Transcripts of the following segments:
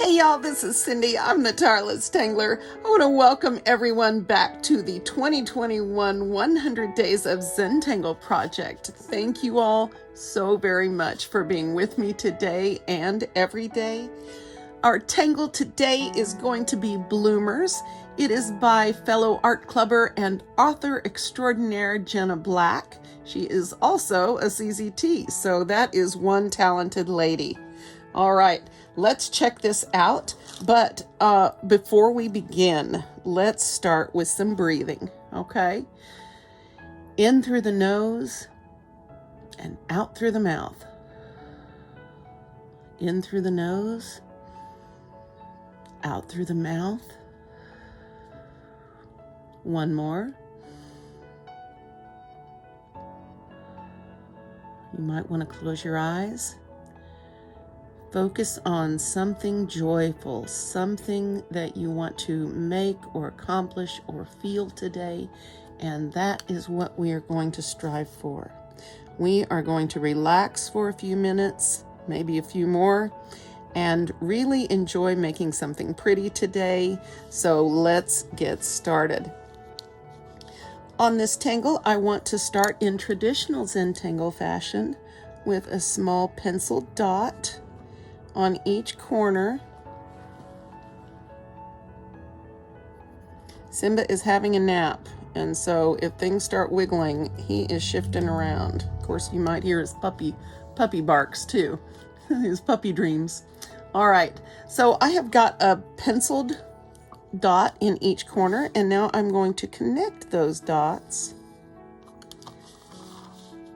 Hey y'all, this is Cindy. I'm the Tireless Tangler. I want to welcome everyone back to the 2021 100 Days of Zentangle project. Thank you all so very much for being with me today and every day. Our tangle today is going to be BLOOMERZ. It is by fellow art clubber and author extraordinaire Jenna Black. She is also a CZT, so that is one talented lady. All right, let's check this out. But before we begin, let's start with some breathing, okay? In through the nose and out through the mouth. In through the nose, out through the mouth. One more. You might want to close your eyes. Focus on something joyful, something that you want to make or accomplish or feel today, and that is what we are going to strive for. We are going to relax for a few minutes, maybe a few more, and really enjoy making something pretty today. So let's get started. On this tangle, I want to start in traditional Zentangle fashion with a small pencil dot on each corner. Simba is having a nap, and so if things start wiggling, he is shifting around. Of course, you might hear his puppy barks too, his puppy dreams. All right, so I have got a penciled dot in each corner, and now I'm going to connect those dots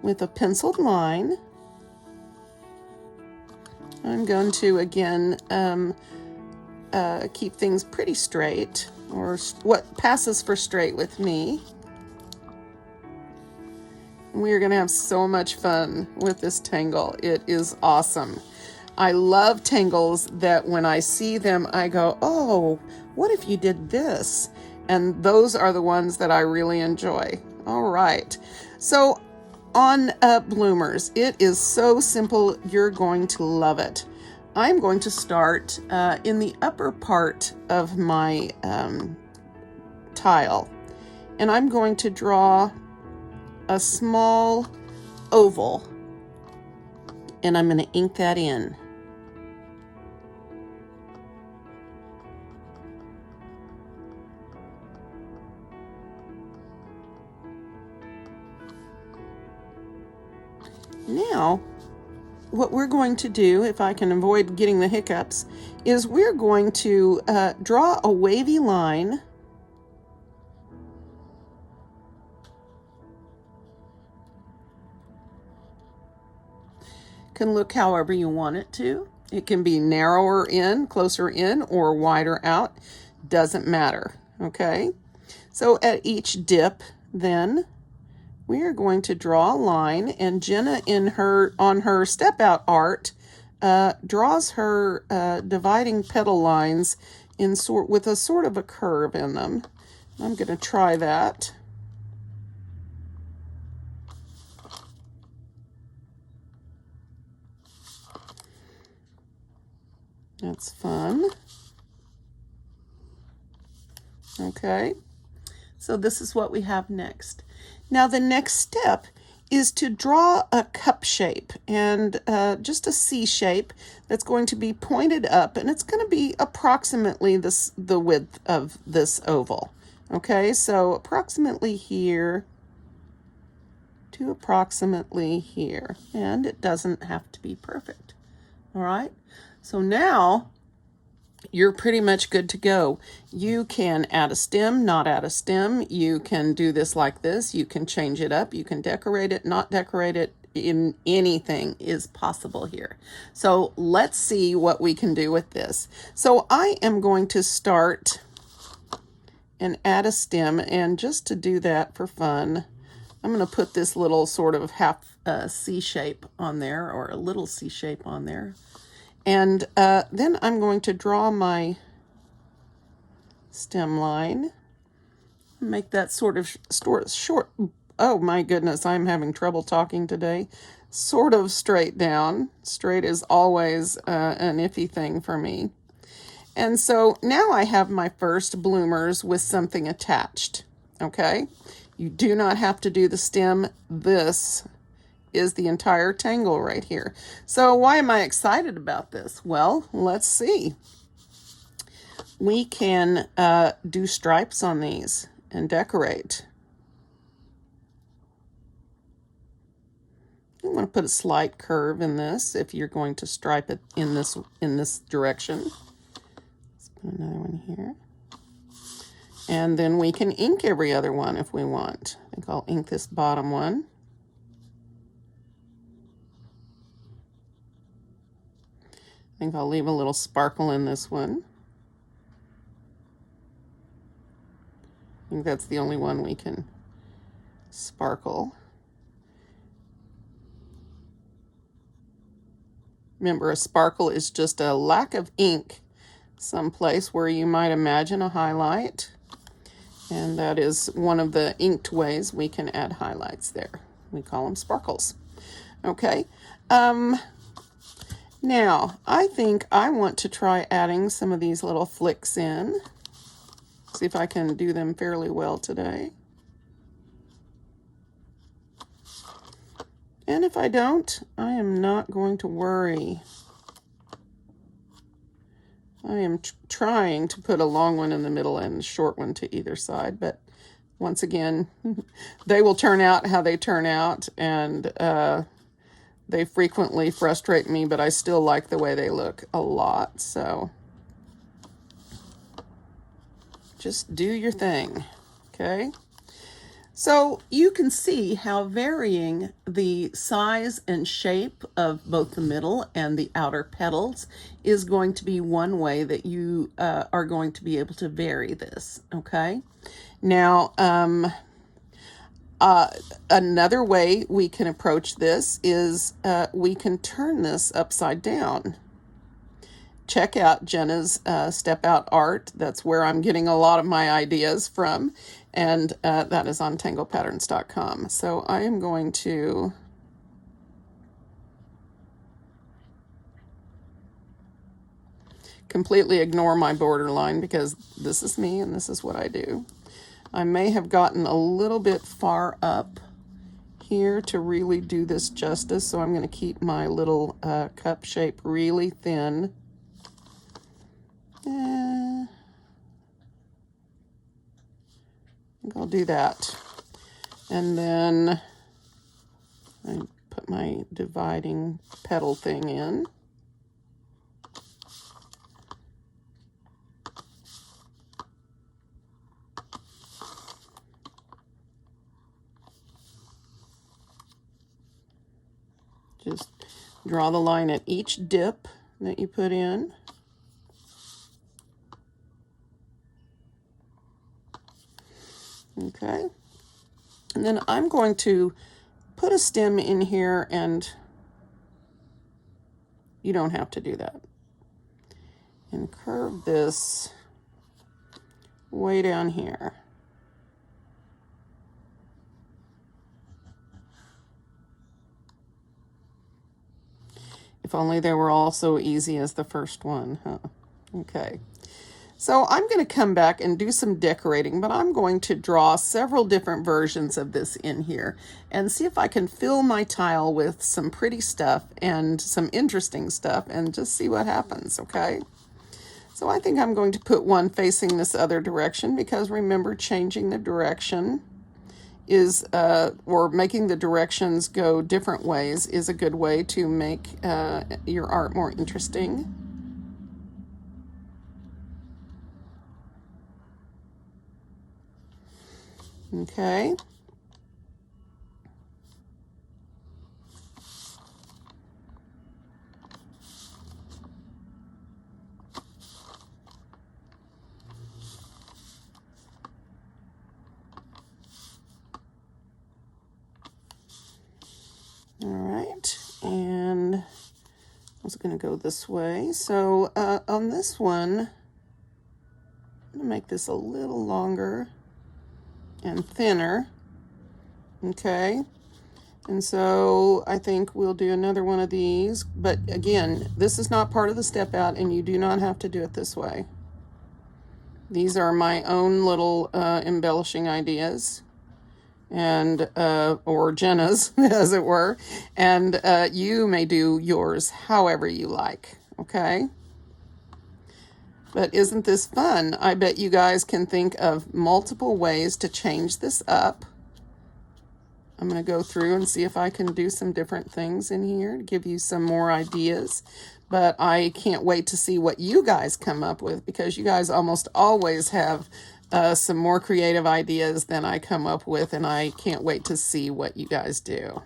with a penciled line. I'm going to, again, keep things pretty straight, or what passes for straight with me. We are going to have so much fun with this tangle. It is awesome. I love tangles that when I see them, I go, oh, what if you did this? And those are the ones that I really enjoy. All right. So on BLOOMERZ, it is so simple, you're going to love it. I'm going to start in the upper part of my tile, and I'm going to draw a small oval, and I'm going to ink that in. Now, what we're going to do, if I can avoid getting the hiccups, is we're going to draw a wavy line . Can look however you want it to. It can be narrower in, closer in, or wider out. Doesn't matter, okay? So at each dip, then, we are going to draw a line, and Jenna on her step out art draws her dividing petal lines with a sort of a curve in them. I'm going to try that. That's fun. Okay, so this is what we have next. Now the next step is to draw a cup shape, and just a C shape that's going to be pointed up, and it's going to be approximately the width of this oval. Okay, so approximately here to approximately here, and it doesn't have to be perfect. All right, so now you're pretty much good to go. You can add a stem, not add a stem. You can do this like this. You can change it up. You can decorate it, not decorate it. In anything is possible here. So let's see what we can do with this. So I am going to start and add a stem, and just to do that for fun, I'm going to put this little sort of half C shape on there, or a little C shape on there. And then I'm going to draw my stem line, make that sort of short. Oh my goodness, I'm having trouble talking today. Sort of straight down. Straight is always an iffy thing for me. And so now I have my first bloomers with something attached, okay? You do not have to do the stem. This is the entire tangle right here. So why am I excited about this? Well, let's see. We can do stripes on these and decorate. You want to put a slight curve in this if you're going to stripe it in this direction. Let's put another one here. And then we can ink every other one if we want. I think I'll ink this bottom one. I think I'll leave a little sparkle in this one. I think that's the only one we can sparkle. Remember, a sparkle is just a lack of ink someplace where you might imagine a highlight. And that is one of the inked ways we can add highlights there. We call them sparkles. Okay. Now, I think I want to try adding some of these little flicks in. See if I can do them fairly well today. And if I don't, I am not going to worry. I am trying to put a long one in the middle and a short one to either side, but once again, they will turn out how they turn out, and they frequently frustrate me, but I still like the way they look a lot, so just do your thing, okay? So you can see how varying the size and shape of both the middle and the outer petals is going to be one way that you are going to be able to vary this, okay? Now, another way we can approach this is we can turn this upside down. Check out Jenna's Step Out Art. That's where I'm getting a lot of my ideas from. And that is on tanglepatterns.com. So I am going to completely ignore my borderline because this is me and this is what I do. I may have gotten a little bit far up here to really do this justice, so I'm going to keep my little cup shape really thin. I think I'll do that. And then I put my dividing petal thing in. Just draw the line at each dip that you put in. Okay, and then I'm going to put a stem in here, and you don't have to do that. And curve this way down here. If only they were all so easy as the first one, huh? Okay. So I'm going to come back and do some decorating, but I'm going to draw several different versions of this in here and see if I can fill my tile with some pretty stuff and some interesting stuff and just see what happens, okay? So I think I'm going to put one facing this other direction because remember, changing the direction is, or making the directions go different ways is a good way to make your art more interesting. Okay. All right, and I was going to go this way. So on this one, I'm going to make this a little longer and thinner, okay? And so I think we'll do another one of these. But again, this is not part of the step out, and you do not have to do it this way. These are my own little embellishing ideas, and or Jenna's, as it were. And you may do yours however you like, okay? But isn't this fun? I bet you guys can think of multiple ways to change this up. I'm going to go through and see if I can do some different things in here to give you some more ideas. But I can't wait to see what you guys come up with, because you guys almost always have some more creative ideas than I come up with, and I can't wait to see what you guys do.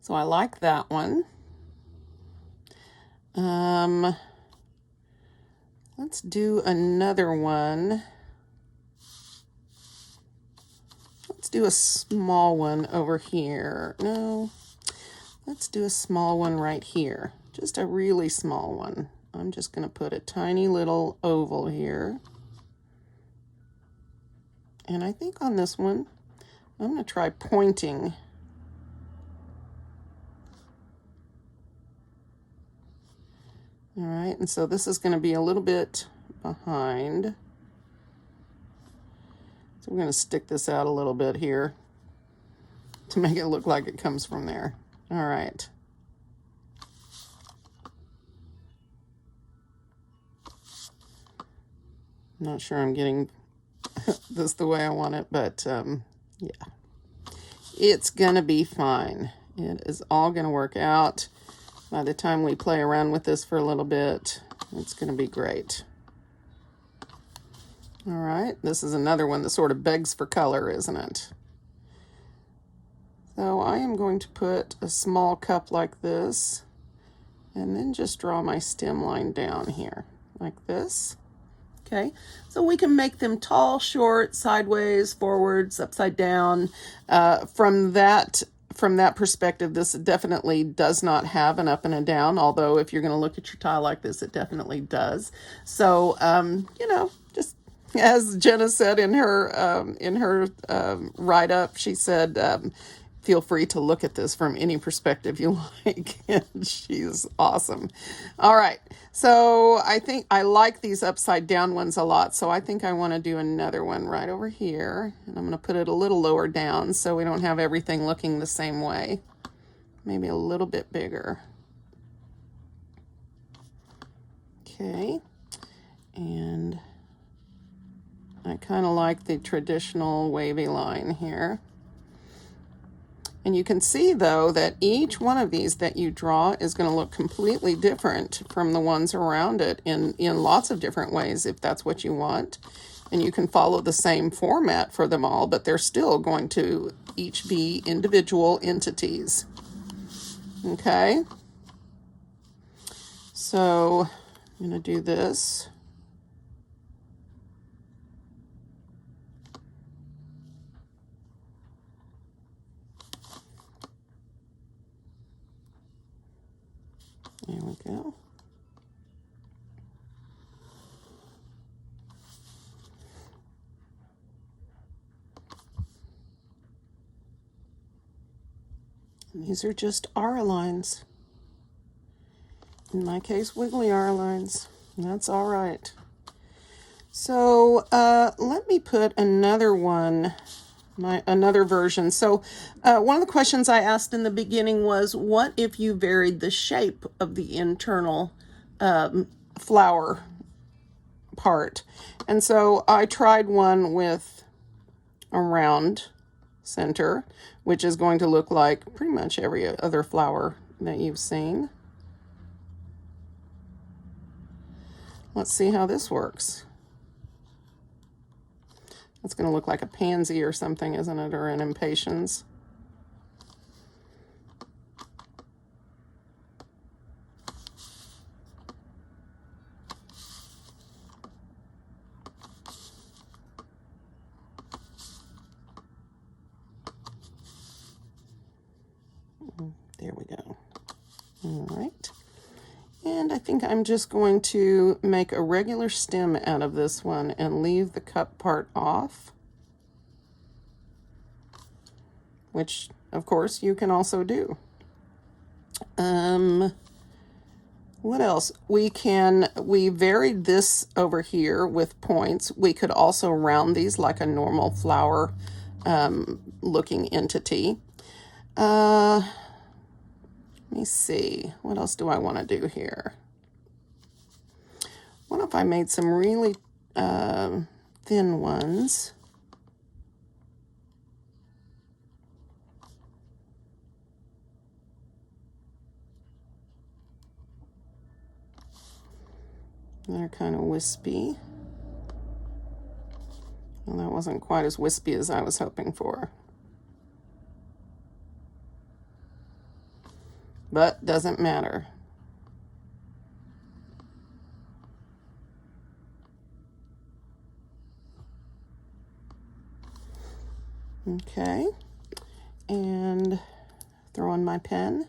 So I like that one. Let's do another one. Let's do a small one over here. No, let's do a small one right here. Just a really small one. I'm just going to put a tiny little oval here. And I think on this one, I'm going to try pointing. All right, and so this is going to be a little bit behind. So we're going to stick this out a little bit here to make it look like it comes from there. All right. I'm not sure I'm getting this the way I want it, but yeah. It's going to be fine. It is all going to work out. By the time we play around with this for a little bit, it's going to be great. All right, this is another one that sort of begs for color, isn't it? So I am going to put a small cup like this, and then just draw my stem line down here, like this. Okay, so we can make them tall, short, sideways, forwards, upside down. From that perspective, this definitely does not have an up and a down, although if you're going to look at your tile like this, it definitely does. So, you know, just as Jenna said in her write-up, she said, feel free to look at this from any perspective you like. And she's awesome. All right, so I think I like these upside down ones a lot, so I think I want to do another one right over here, and I'm going to put it a little lower down so we don't have everything looking the same way. Maybe a little bit bigger. Okay, and I kind of like the traditional wavy line here. And you can see, though, that each one of these that you draw is going to look completely different from the ones around it in lots of different ways, if that's what you want. And you can follow the same format for them all, but they're still going to each be individual entities. Okay? So I'm going to do this. There we go. And these are just R lines. In my case, wiggly R lines. That's all right. So let me put another one, another version. So one of the questions I asked in the beginning was, what if you varied the shape of the internal flower part? And so I tried one with a round center, which is going to look like pretty much every other flower that you've seen. Let's see how this works. It's going to look like a pansy or something, isn't it? Or an impatiens. There we go. All right. And I think I'm just going to make a regular stem out of this one and leave the cup part off, which of course you can also do. What else? We varied this over here with points. We could also round these like a normal flower looking entity. Let me see. What else do I want to do here? What if I made some really thin ones? They're kind of wispy. Well, that wasn't quite as wispy as I was hoping for. But doesn't matter. Okay, and throw in my pen.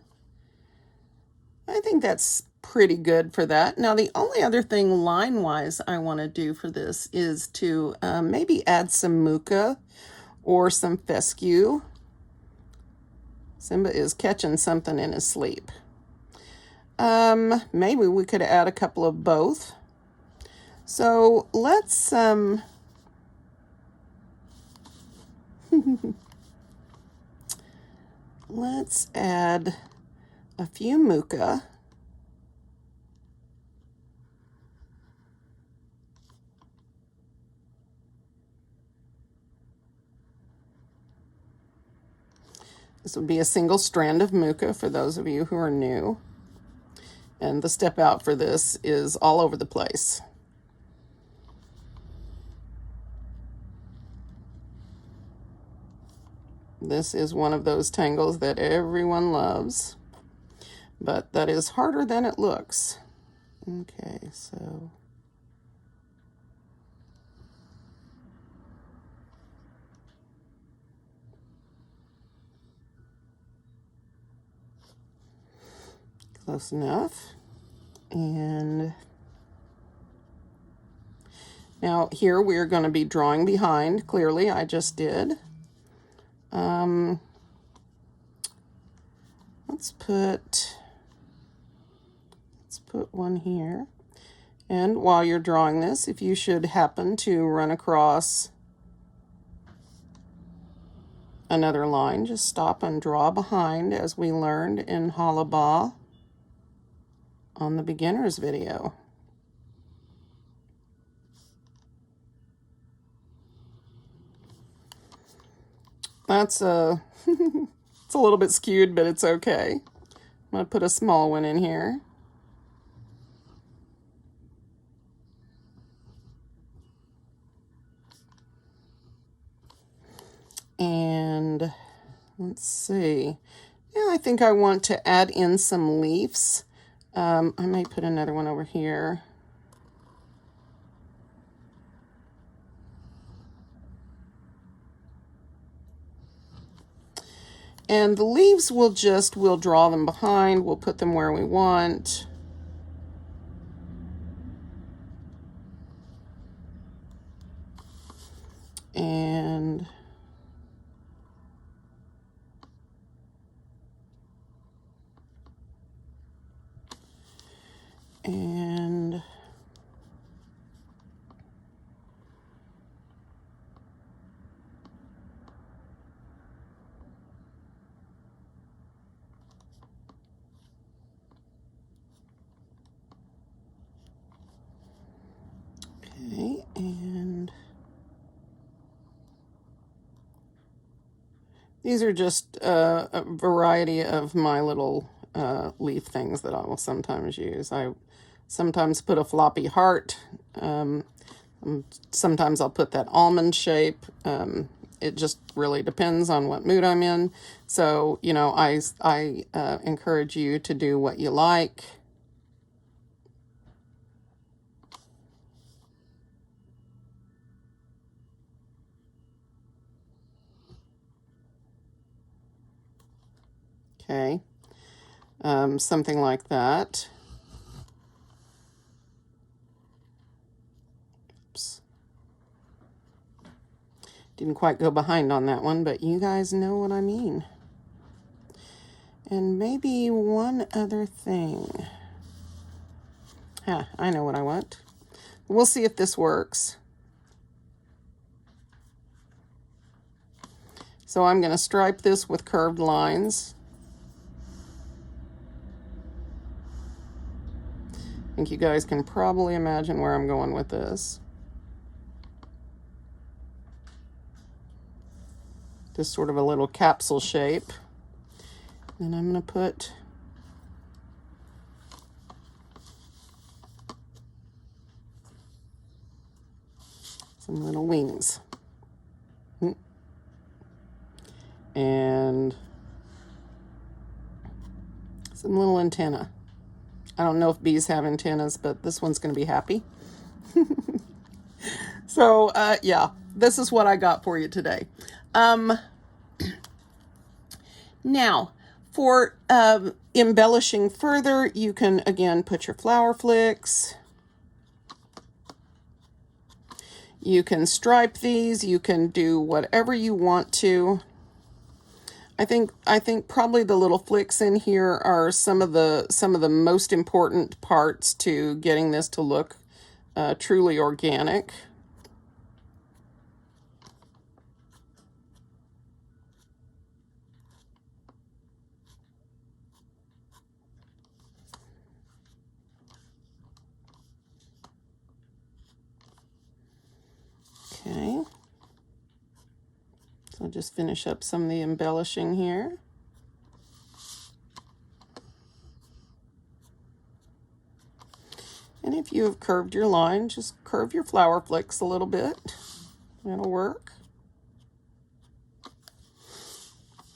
I think that's pretty good for that. Now, the only other thing line-wise I want to do for this is to maybe add some muka or some fescue. Simba is catching something in his sleep. Maybe we could add a couple of both. So let's let's add a few muka. This would be a single strand of muka for those of you who are new. And the step out for this is all over the place. This is one of those tangles that everyone loves, but that is harder than it looks. Okay, so close enough. And now here we're going to be drawing behind. Clearly, I just did. Let's put one here. And while you're drawing this, if you should happen to run across another line, just stop and draw behind, as we learned in Halaba on the beginner's video. That's it's a little bit skewed, but it's okay. I'm going to put a small one in here. And let's see. Yeah, I think I want to add in some leaves. I may put another one over here. And the leaves we'll draw them behind. We'll put them where we want. And okay, and these are just a variety of my little leaf things that I will sometimes use. I sometimes put a floppy heart. Sometimes I'll put that almond shape. It just really depends on what mood I'm in. So, you know, I encourage you to do what you like. Okay, something like that. Oops. Didn't quite go behind on that one, but you guys know what I mean. And maybe one other thing. I know what I want. We'll see if this works. So I'm going to stripe this with curved lines. I think you guys can probably imagine where I'm going with this. This sort of a little capsule shape. And I'm going to put some little wings. And some little antenna. I don't know if bees have antennas, but this one's going to be happy. So, yeah, this is what I got for you today. Now, for embellishing further, you can, again, put your flower flicks. You can stripe these. You can do whatever you want to. I think probably the little flicks in here are some of the most important parts to getting this to look truly organic. Okay. So I'll just finish up some of the embellishing here. And if you have curved your line, just curve your flower flicks a little bit. That'll work.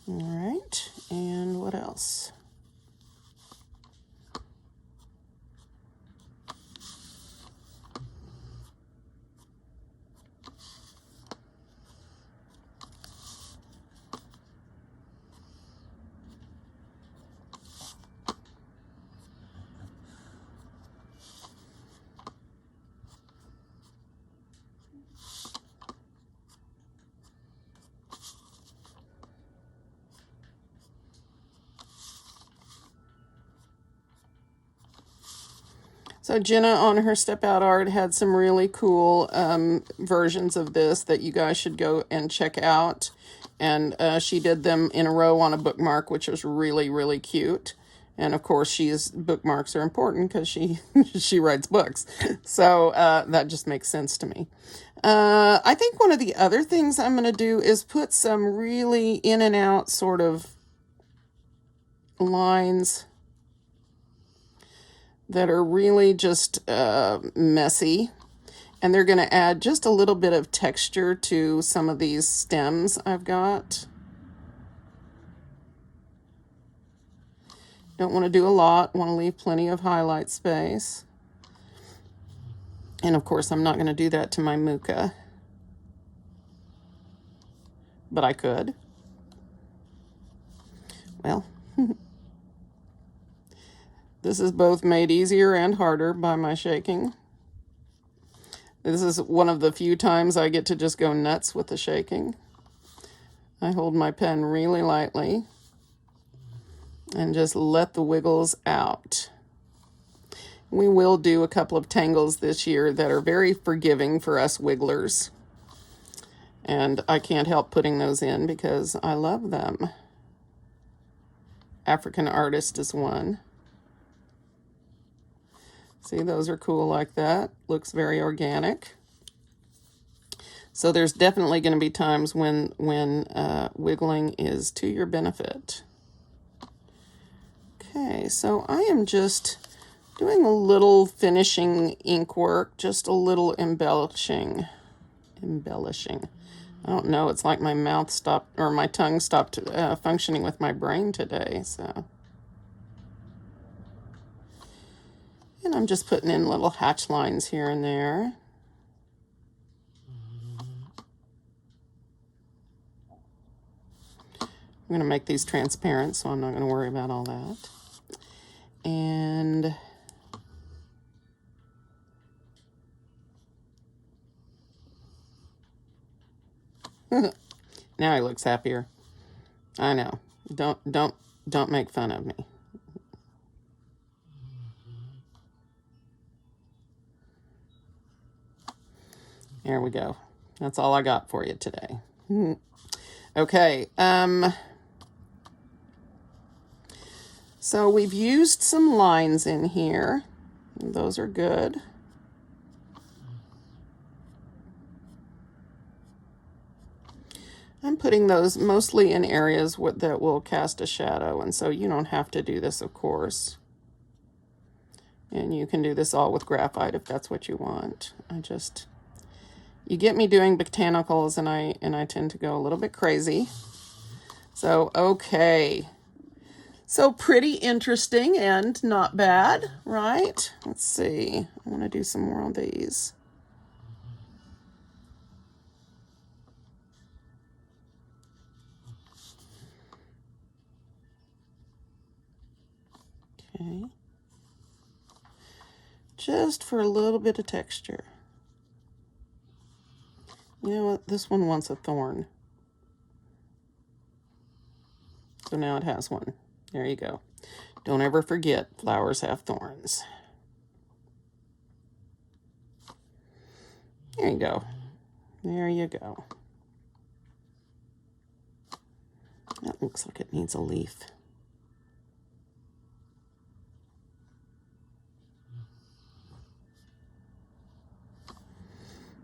All right, and what else? So Jenna on her Step Out Art had some really cool versions of this that you guys should go and check out. And she did them in a row on a bookmark, which was really, really cute. And of course, bookmarks are important because she writes books. So that just makes sense to me. I think one of the other things I'm going to do is put some really in and out sort of lines that are really just messy. And they're going to add just a little bit of texture to some of these stems I've got. Don't want to do a lot. Want to leave plenty of highlight space. And of course, I'm not going to do that to my Muka. But I could. Well, this is both made easier and harder by my shaking. This is one of the few times I get to just go nuts with the shaking. I hold my pen really lightly and just let the wiggles out. We will do a couple of tangles this year that are very forgiving for us wigglers. And I can't help putting those in because I love them. African Artist is one. See, those are cool like that. Looks very organic. So there's definitely going to be times when wiggling is to your benefit. Okay, so I am just doing a little finishing ink work, just a little embellishing. I don't know, it's like my mouth stopped, or my tongue stopped functioning with my brain today, so. And I'm just putting in little hatch lines here and there. I'm going to make these transparent, so I'm not going to worry about all that. And Now he looks happier. I know. Don't make fun of me. There we go. That's all I got for you today. Okay. So we've used some lines in here. Those are good. I'm putting those mostly in areas that will cast a shadow, and so you don't have to do this, of course. And you can do this all with graphite if that's what you want. You get me doing botanicals, and I tend to go a little bit crazy. So, okay. So pretty interesting and not bad, right? Let's see. I want to do some more of these. Okay. Just for a little bit of texture. You know what? This one wants a thorn. So now it has one. There you go. Don't ever forget, flowers have thorns. There you go. There you go. That looks like it needs a leaf.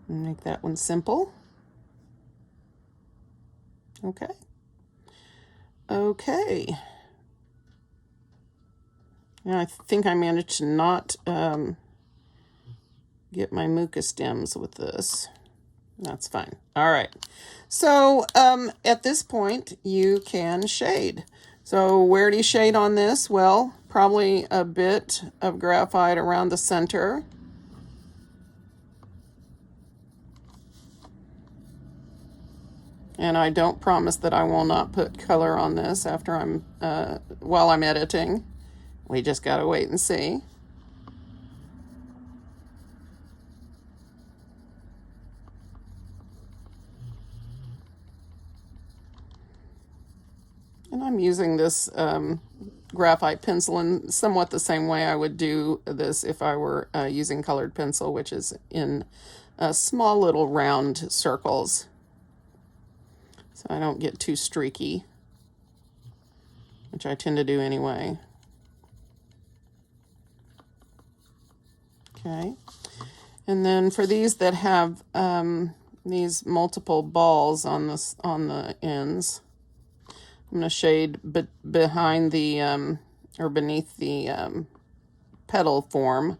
Make that one simple. Okay. Okay. Now I think I managed to not get my mucus stems with this. That's fine. All right. So at this point, you can shade. So where do you shade on this? Well, probably a bit of graphite around the center. And I don't promise that I will not put color on this after while I'm editing. We just gotta wait and see. And I'm using this graphite pencil in somewhat the same way I would do this if I were using colored pencil, which is in small little round circles. So I don't get too streaky, which I tend to do anyway. Okay. And then for these that have these multiple balls on the ends, I'm going to shade behind the, or beneath the petal form,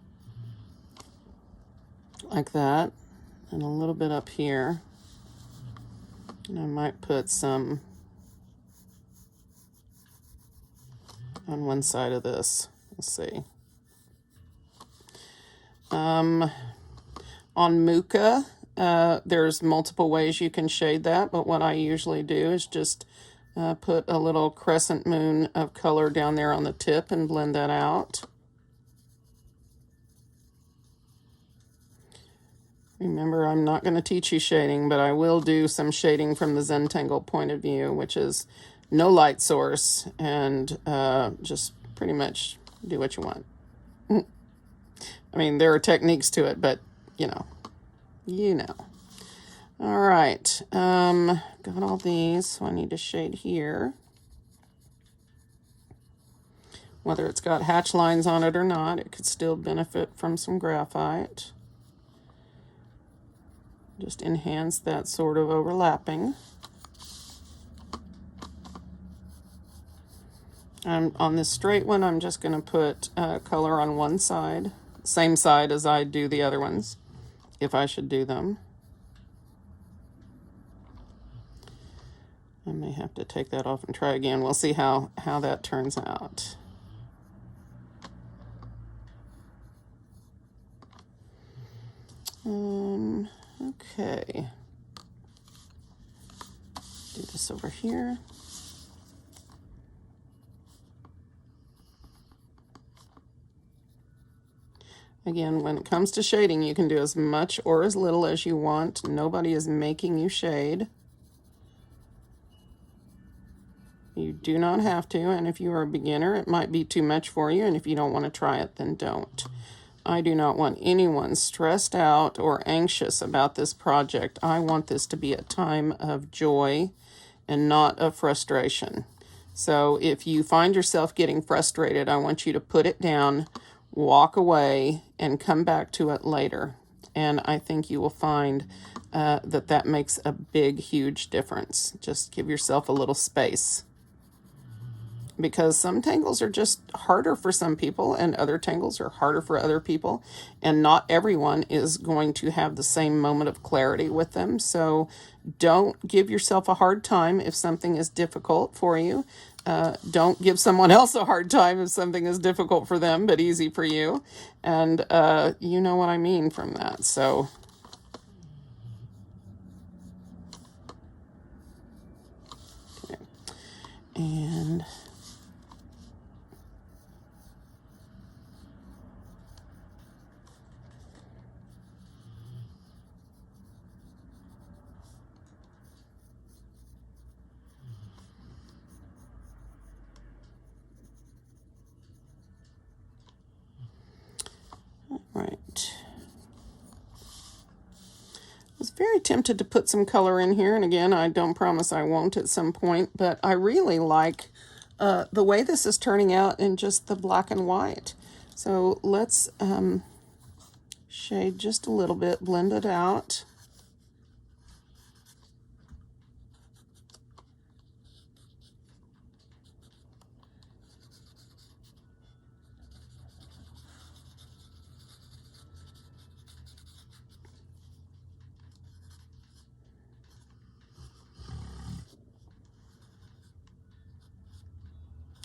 like that, and a little bit up here. And I might put some on one side of this. Let's see. On Muka, there's multiple ways you can shade that, but what I usually do is just put a little crescent moon of color down there on the tip and blend that out. Remember, I'm not going to teach you shading, but I will do some shading from the Zentangle point of view, which is no light source and just pretty much do what you want. I mean, there are techniques to it, but you know. All right, got all these, so I need to shade here. Whether it's got hatch lines on it or not, it could still benefit from some graphite. Just enhance that sort of overlapping. On this straight one, I'm just going to put color on one side, same side as I do the other ones, if I should do them. I may have to take that off and try again. We'll see how that turns out. Okay. Do this over here. Again, when it comes to shading, you can do as much or as little as you want. Nobody is making you shade. do not have to, and if you are a beginner, it might be too much for you, and if you don't want to try it, then don't. I do not want anyone stressed out or anxious about this project. I want this to be a time of joy and not of frustration. So if you find yourself getting frustrated, I want you to put it down, walk away, and come back to it later. And I think you will find that makes a big, huge difference. Just give yourself a little space. Because some tangles are just harder for some people and other tangles are harder for other people. And not everyone is going to have the same moment of clarity with them. So don't give yourself a hard time if something is difficult for you. Don't give someone else a hard time if something is difficult for them but easy for you. And you know what I mean from that. So okay. And right. I was very tempted to put some color in here, and again, I don't promise I won't at some point, but I really like the way this is turning out in just the black and white. So let's shade just a little bit, blend it out.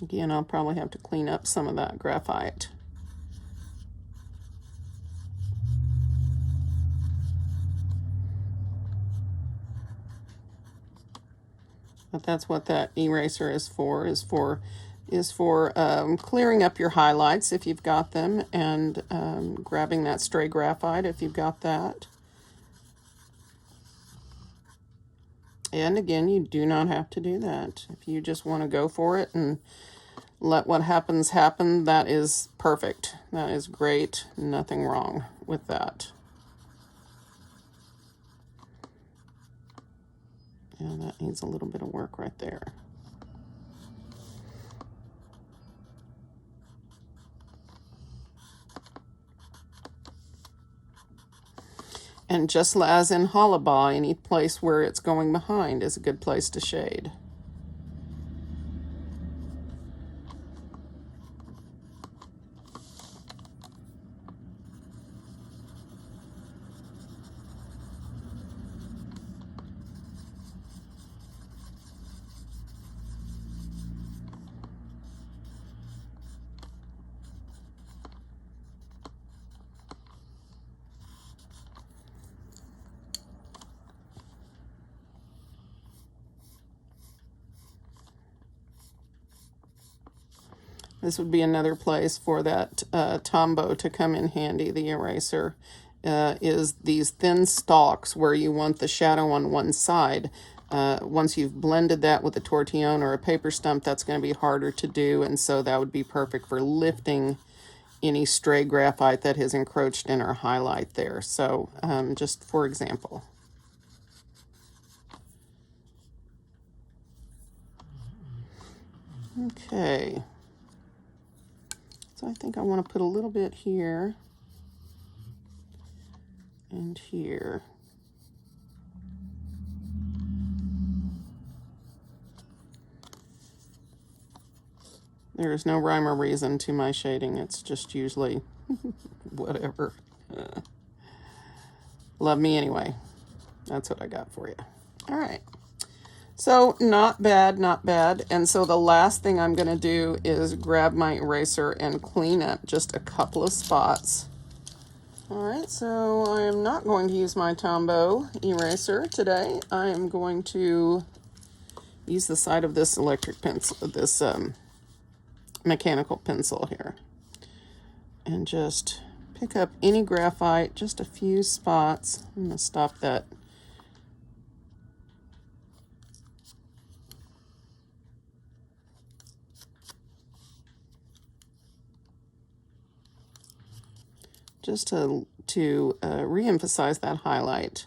Again, I'll probably have to clean up some of that graphite. But that's what that eraser is for clearing up your highlights if you've got them, and grabbing that stray graphite if you've got that. And again, you do not have to do that. If you just want to go for it and let what happens happen, that is perfect. That is great. Nothing wrong with that. Yeah, that needs a little bit of work right there. And just as in Hollabaugh, any place where it's going behind is a good place to shade. This would be another place for that Tombow to come in handy, the eraser, is these thin stalks where you want the shadow on one side. Once you've blended that with a tortillon or a paper stump, that's going to be harder to do, and so that would be perfect for lifting any stray graphite that has encroached in our highlight there. So just for example. Okay. So I think I want to put a little bit here and here. There is no rhyme or reason to my shading. It's just usually whatever. Love me anyway. That's what I got for you. All right. So not bad, not bad. And so the last thing I'm going to do is grab my eraser and clean up just a couple of spots. All right, so I am not going to use my Tombow eraser today. I am going to use the side of this electric pencil, this mechanical pencil here, and just pick up any graphite, just a few spots. I'm going to stop that. just to re-emphasize that highlight.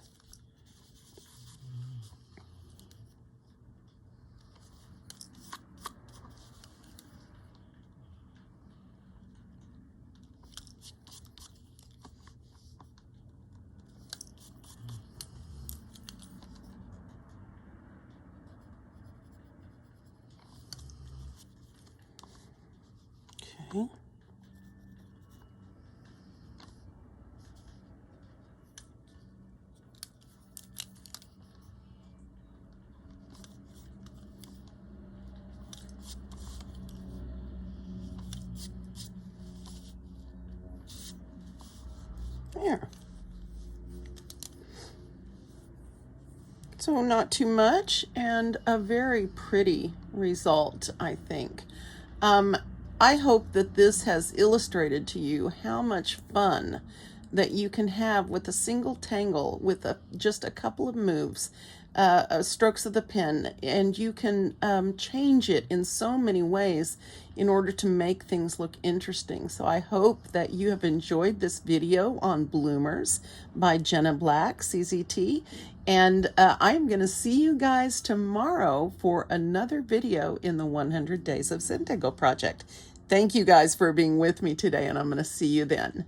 Okay. There. So not too much, and a very pretty result, I think. I hope that this has illustrated to you how much fun that you can have with a single tangle with just a couple of moves, strokes of the pen, and you can change it in so many ways in order to make things look interesting. So I hope that you have enjoyed this video on Bloomers by Jenna Black, CZT, and I'm going to see you guys tomorrow for another video in the 100 Days of Zentangle project. Thank you guys for being with me today, and I'm going to see you then.